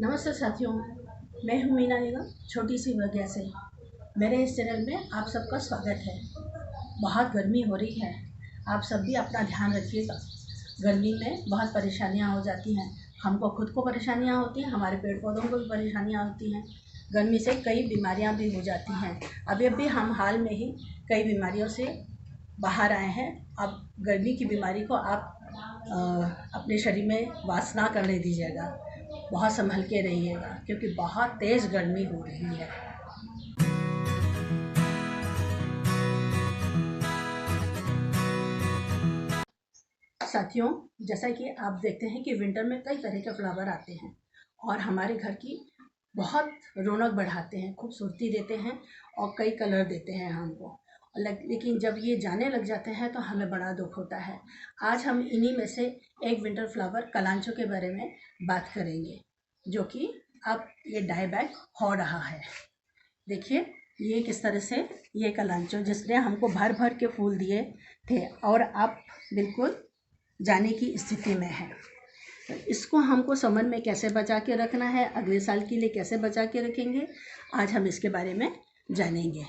नमस्ते साथियों, मैं हूँ मीना निगम, छोटी सी बगिया से। मेरे इस चैनल में आप सबका स्वागत है। बहुत गर्मी हो रही है, आप सब भी अपना ध्यान रखिएगा। गर्मी में बहुत परेशानियाँ हो जाती हैं, हमको खुद को परेशानियाँ होती हैं, हमारे पेड़ पौधों को भी परेशानियाँ होती हैं। गर्मी से कई बीमारियाँ भी हो जाती हैं। अभी हम हाल में ही कई बीमारियों से बाहर आए हैं। अब गर्मी की बीमारी को आप अपने शरीर में वास ना करने दीजिएगा। बहुत संभल के रहिएगा क्योंकि बहुत तेज़ गर्मी हो रही है। साथियों, जैसा कि आप देखते हैं कि विंटर में कई तरह के फ्लावर आते हैं और हमारे घर की बहुत रौनक बढ़ाते हैं, खूबसूरती देते हैं और कई कलर देते हैं हमको। लेकिन जब ये जाने लग जाते हैं तो हमें बड़ा दुख होता है। आज हम इन्हीं में से एक विंटर फ्लावर कलांचो के बारे में बात करेंगे, जो कि अब ये डाई बैक हो रहा है। देखिए ये किस तरह से ये कलांचो जिसने हमको भर भर के फूल दिए थे और अब बिल्कुल जाने की स्थिति में है। तो इसको हमको समर में कैसे बचा के रखना है, अगले साल के लिए कैसे बचा के रखेंगे, आज हम इसके बारे में जानेंगे,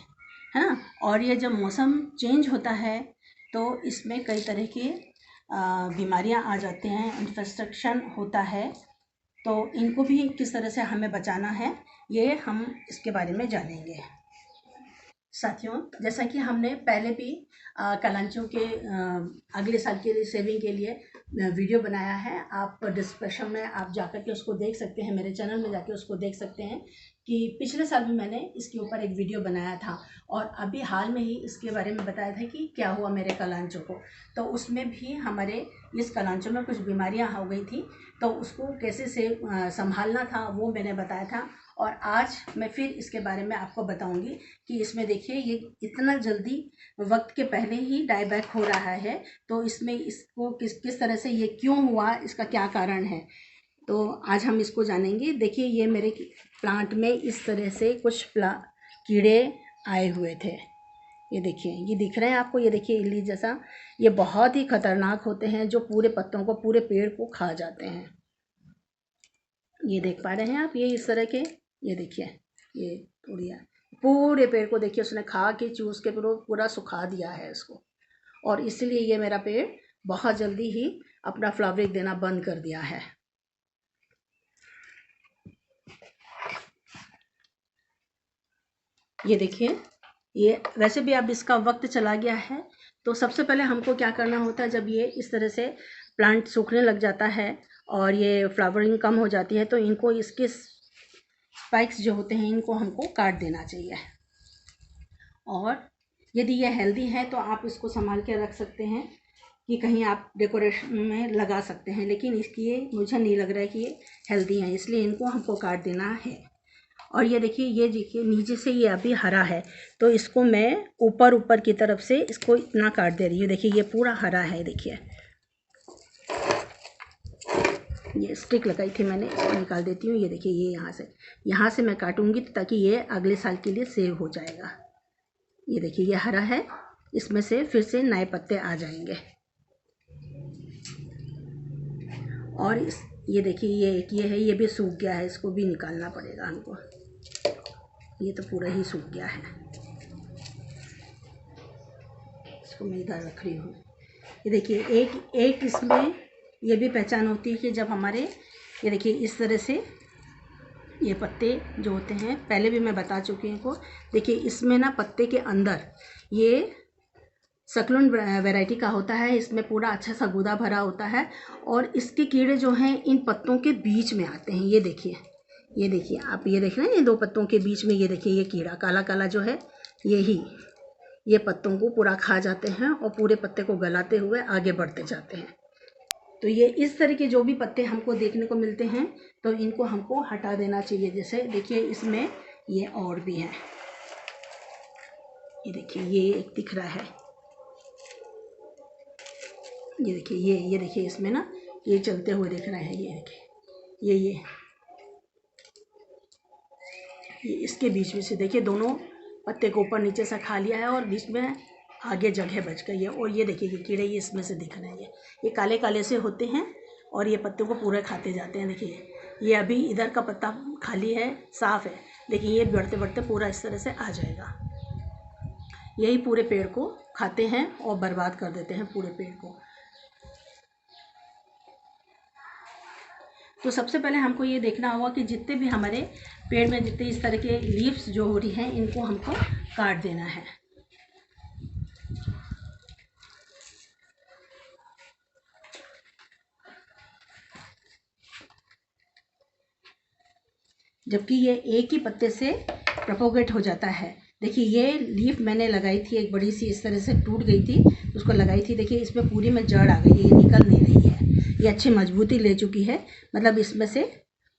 है ना। और ये जब मौसम चेंज होता है तो इसमें कई तरह की बीमारियां आ जाती हैं, इन्फेक्शन होता है, तो इनको भी किस तरह से हमें बचाना है ये हम इसके बारे में जानेंगे। साथियों, जैसा कि हमने पहले भी कलांचों के अगले साल के लिए सेविंग के लिए वीडियो बनाया है। आप डिस्क्रिप्शन में आप जाकर के उसको देख सकते हैं, मेरे चैनल में जाके उसको देख सकते हैं कि पिछले साल भी मैंने इसके ऊपर एक वीडियो बनाया था और अभी हाल में ही इसके बारे में बताया था कि क्या हुआ मेरे कलांचों को। तो उसमें भी हमारे इस कलांचों में कुछ बीमारियां हो गई थी, तो उसको कैसे से संभालना था वो मैंने बताया था। और आज मैं फिर इसके बारे में आपको बताऊंगी कि इसमें देखिए ये इतना जल्दी वक्त के पहले ही डाई बैक हो रहा है, तो इसमें इसको किस तरह से ये क्यों हुआ, इसका क्या कारण है, तो आज हम इसको जानेंगे। देखिए ये मेरे प्लांट में इस तरह से कुछ कीड़े आए हुए थे। ये देखिए, ये दिख रहे हैं आपको, ये देखिए इल्ली जैसा। ये बहुत ही खतरनाक होते हैं जो पूरे पत्तों को, पूरे पेड़ को खा जाते हैं। ये देख पा रहे हैं आप, ये इस तरह के, ये देखिए ये पूरे पेड़ को देखिए उसने खा के चूस के पूरा सुखा दिया है इसको, और इसलिए ये मेरा पेड़ बहुत जल्दी ही अपना फ्लावरिंग देना बंद कर दिया है। ये देखिए, ये वैसे भी अब इसका वक्त चला गया है, तो सबसे पहले हमको क्या करना होता है, जब ये इस तरह से प्लांट सूखने लग जाता है और ये फ्लावरिंग कम हो जाती है, तो इनको इसके स्पाइक्स जो होते हैं इनको हमको काट देना चाहिए। और यदि ये हेल्दी है तो आप इसको संभाल के रख सकते हैं कि कहीं आप डेकोरेशन में लगा सकते हैं, लेकिन इसकी ये मुझे नहीं लग रहा है कि ये हेल्दी हैं, इसलिए इनको हमको काट देना है। और ये देखिए नीचे से ये अभी हरा है, तो इसको मैं ऊपर की तरफ से इसको इतना काट दे रही हूँ। देखिए ये पूरा हरा है, देखिए ये स्टिक लगाई थी मैंने, इसको निकाल देती हूँ। ये देखिए ये यहाँ से मैं काटूंगी ताकि ये अगले साल के लिए सेव हो जाएगा। ये देखिए ये हरा है, इसमें से फिर से नए पत्ते आ जाएंगे। और ये देखिए ये है, ये भी सूख गया है, इसको भी निकालना पड़ेगा हमको। ये तो पूरा ही सूख गया है, इसको मैं इधर रख रही हूँ। ये देखिए एक इसमें ये भी पहचान होती है कि जब हमारे, ये देखिए इस तरह से ये पत्ते जो होते हैं, पहले भी मैं बता चुकी हूँ इनको। देखिए इसमें ना पत्ते के अंदर ये सक्लेंट वैरायटी का होता है, इसमें पूरा अच्छा सा गूदा भरा होता है और इसके कीड़े जो हैं इन पत्तों के बीच में आते हैं। ये देखिए आप, ये देख रहे हैं ये दो पत्तों के बीच में, ये देखिए ये कीड़ा काला काला जो है, ये पत्तों को पूरा खा जाते हैं और पूरे पत्ते को गलाते हुए आगे बढ़ते जाते हैं। तो ये इस तरह के जो भी पत्ते हमको देखने को मिलते हैं तो इनको हमको हटा देना चाहिए। जैसे देखिए इसमें ये और भी हैं, ये देखिए ये एक दिख रहा है, ये देखिए ये देखिए इसमें ना ये चलते हुए दिख रहे हैं। ये देखिए ये इसके बीच में से देखिए दोनों पत्ते को ऊपर नीचे से खा लिया है और बीच में आगे जगह बच गई है। और ये देखिए ये कीड़े ये इसमें से दिख रहे हैं, ये काले काले से होते हैं और ये पत्तों को पूरे खाते जाते हैं। देखिए ये अभी इधर का पत्ता खाली है, साफ़ है, लेकिन ये बढ़ते बढ़ते पूरा इस तरह से आ जाएगा। यही पूरे पेड़ को खाते हैं और बर्बाद कर देते हैं पूरे पेड़ को। तो सबसे पहले हमको ये देखना होगा कि जितने भी हमारे पेड़ में जितने इस तरह के लीव्स जो हो रही हैं, इनको हमको काट देना है। जबकि ये एक ही पत्ते से प्रोपोगेट हो जाता है। देखिए ये लीफ मैंने लगाई थी, एक बड़ी सी इस तरह से टूट गई थी, उसको लगाई थी। देखिए इसमें पूरी में जड़ आ गई है, ये निकल नहीं रही है, ये अच्छी मजबूती ले चुकी है, मतलब इसमें से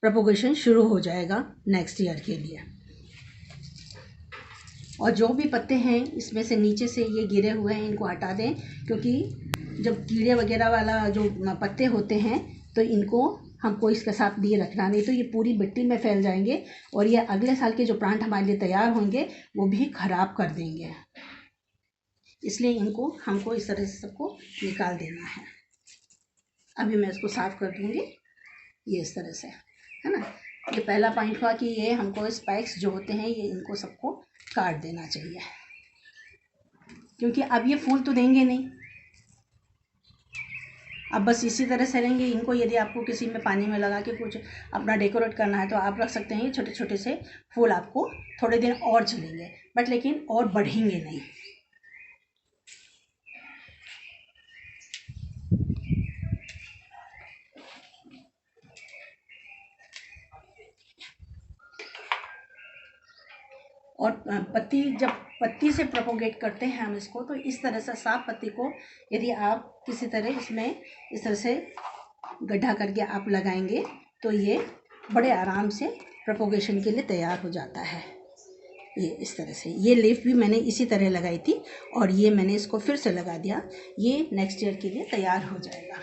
प्रोपोगेशन शुरू हो जाएगा नेक्स्ट ईयर के लिए। और जो भी पत्ते हैं इसमें से नीचे से ये गिरे हुए हैं, इनको हटा दें, क्योंकि जब कीड़े वगैरह वाला जो पत्ते होते हैं तो इनको हमको इसके साथ दिए रखना, नहीं तो ये पूरी मिट्टी में फैल जाएंगे और ये अगले साल के जो प्लांट हमारे लिए तैयार होंगे वो भी ख़राब कर देंगे। इसलिए इनको हमको इस तरह से सबको निकाल देना है। अभी मैं इसको साफ़ कर दूँगी, ये इस तरह से, है ना। ये पहला पॉइंट हुआ कि ये हमको स्पाइक्स जो होते हैं ये इनको सबको काट देना चाहिए, क्योंकि अब ये फूल तो देंगे नहीं, अब बस इसी तरह से रहेंगे। इनको यदि आपको किसी में पानी में लगा के कुछ अपना डेकोरेट करना है तो आप रख सकते हैं। ये छोटे छोटे से फूल आपको थोड़े दिन और चलेंगे, बट लेकिन और बढ़ेंगे नहीं। और जब पत्ती से प्रोपोगेट करते हैं हम इसको, तो इस तरह से साफ पत्ती को यदि आप किसी तरह इसमें इस तरह से गड्ढा करके आप लगाएंगे तो ये बड़े आराम से प्रोपोगेशन के लिए तैयार हो जाता है। ये इस तरह से, ये लीफ भी मैंने इसी तरह लगाई थी और ये मैंने इसको फिर से लगा दिया, ये नेक्स्ट ईयर के लिए तैयार हो जाएगा।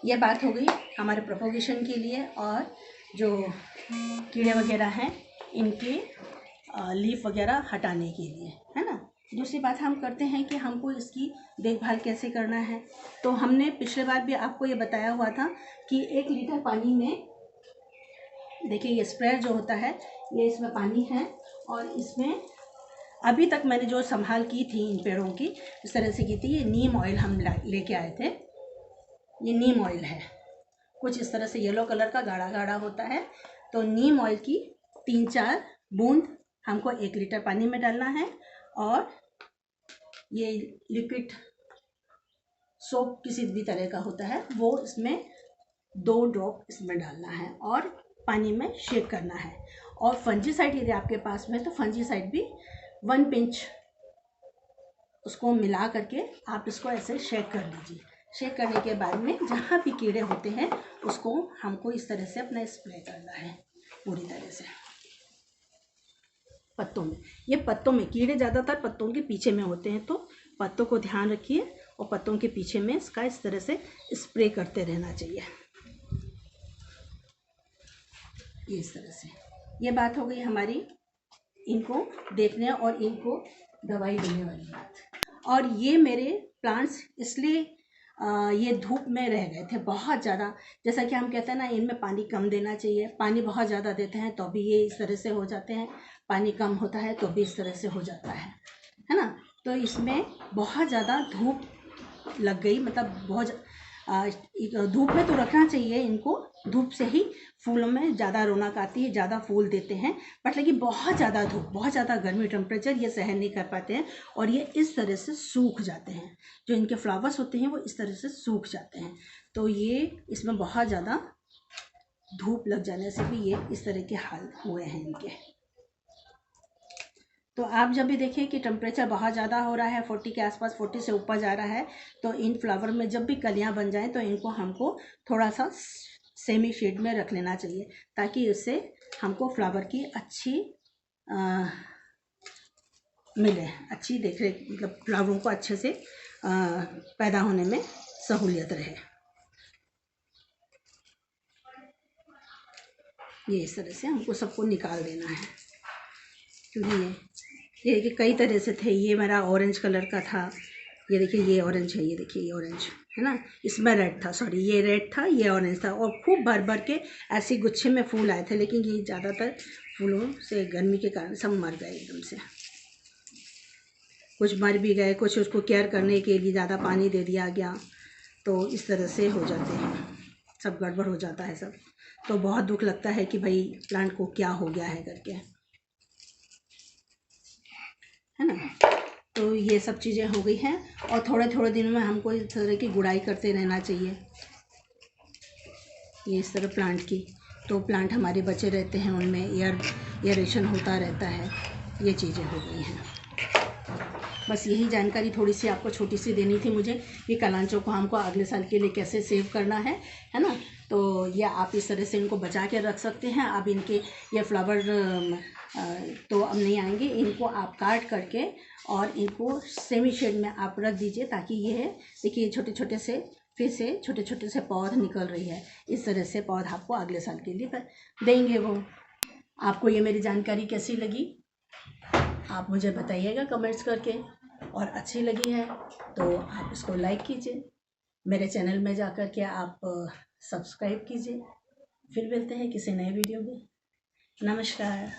ये बात हो गई हमारे प्रोपोगेशन के लिए और जो कीड़े वगैरह हैं इनके लीफ वगैरह हटाने के लिए, है ना। दूसरी बात हम करते हैं कि हमको इसकी देखभाल कैसे करना है। तो हमने पिछले बार भी आपको ये बताया हुआ था कि 1 लीटर पानी में, देखिए ये स्प्रेयर जो होता है ये इसमें पानी है और इसमें अभी तक मैंने जो संभाल की थी इन पेड़ों की इस तरह से की थी। ये नीम ऑयल हम लेके आए थे, ये नीम ऑयल है, कुछ इस तरह से येलो कलर का गाढ़ा गाढ़ा होता है। तो नीम ऑयल की 3-4 बूंद हमको 1 लीटर पानी में डालना है और ये लिक्विड सोप किसी भी तरह का होता है वो इसमें 2 ड्रॉप इसमें डालना है और पानी में शेक करना है। और फंजीसाइड यदि आपके पास में है तो फंजीसाइड भी 1 पिंच उसको मिला करके आप इसको ऐसे शेक कर लीजिए। शेक करने के बाद में जहाँ भी कीड़े होते हैं उसको हमको इस तरह से अपना स्प्रे करना है पूरी तरह से पत्तों में। ये पत्तों में कीड़े ज़्यादातर पत्तों के पीछे में होते हैं, तो पत्तों को ध्यान रखिए और पत्तों के पीछे में इसका इस तरह से स्प्रे करते रहना चाहिए, ये इस तरह से। ये बात हो गई हमारी इनको देखने और इनको दवाई देने वाली बात। और ये मेरे प्लांट्स इसलिए ये धूप में रह गए थे बहुत ज़्यादा। जैसा कि हम कहते हैं ना, इनमें पानी कम देना चाहिए। पानी बहुत ज़्यादा देते हैं तो भी ये इस तरह से हो जाते हैं, पानी कम होता है तो भी इस तरह से हो जाता है ना। तो इसमें बहुत ज़्यादा धूप लग गई, मतलब बहुत धूप में तो रखना चाहिए इनको, धूप से ही फूलों में ज़्यादा रौनक आती है, ज़्यादा फूल देते हैं। बट लेकिन बहुत ज़्यादा धूप, बहुत ज़्यादा गर्मी टेम्परेचर ये सहन नहीं कर पाते हैं और ये इस तरह से सूख जाते हैं। जो इनके फ्लावर्स होते हैं वो इस तरह से सूख जाते हैं। तो ये इसमें बहुत ज़्यादा धूप लग जाने से भी ये इस तरह के हाल हुए हैं इनके। तो आप जब भी देखें कि टेम्परेचर बहुत ज़्यादा हो रहा है, 40 के आसपास, 40 से ऊपर जा रहा है, तो इन फ्लावर में जब भी कलियां बन जाएं तो इनको हमको थोड़ा सा सेमी शेड में रख लेना चाहिए, ताकि उससे हमको फ्लावर की अच्छी मिले, अच्छी देख रेख, मतलब फ्लावरों को अच्छे से पैदा होने में सहूलियत रहे। ये इस तरह से हमको सबको निकाल देना है, क्योंकि ये कि कई तरह से थे। ये मेरा ऑरेंज कलर का था, ये देखिए ये ऑरेंज है, ये देखिए ये ऑरेंज है ना, इसमें रेड था, सॉरी ये रेड था, ये ऑरेंज था, और खूब भर भर के ऐसे गुच्छे में फूल आए थे। लेकिन ये ज़्यादातर फूलों से गर्मी के कारण सब मर गए एकदम से। कुछ मर भी गए, कुछ उसको केयर करने के लिए ज़्यादा पानी दे दिया गया, तो इस तरह से हो जाते हैं, सब गड़बड़ हो जाता है सब। तो बहुत दुख लगता है कि भाई प्लांट को क्या हो गया है करके, है ना। तो ये सब चीज़ें हो गई हैं, और थोड़े थोड़े दिन में हमको इस तरह की गुड़ाई करते रहना चाहिए, ये इस तरह प्लांट की। तो प्लांट हमारे बचे रहते हैं, उनमें एयरेशन होता रहता है। ये चीज़ें हो गई हैं। बस यही जानकारी थोड़ी सी आपको छोटी सी देनी थी मुझे, कि कलांचों को हमको अगले साल के लिए कैसे सेव करना है ना। तो ये आप इस तरह से इनको बचा के रख सकते हैं। अब इनके ये फ्लावर तो अब नहीं आएंगे, इनको आप काट करके और इनको सेमी शेड में आप रख दीजिए, ताकि ये देखिए छोटे छोटे से फिर से छोटे छोटे से पौध निकल रही है। इस तरह से पौध आपको अगले साल के लिए देंगे वो। आपको ये मेरी जानकारी कैसी लगी आप मुझे बताइएगा कमेंट्स करके, और अच्छी लगी है तो आप इसको लाइक कीजिए, मेरे चैनल में जा कर के आप सब्सक्राइब कीजिए। फिर मिलते हैं किसी नए वीडियो में। नमस्कार।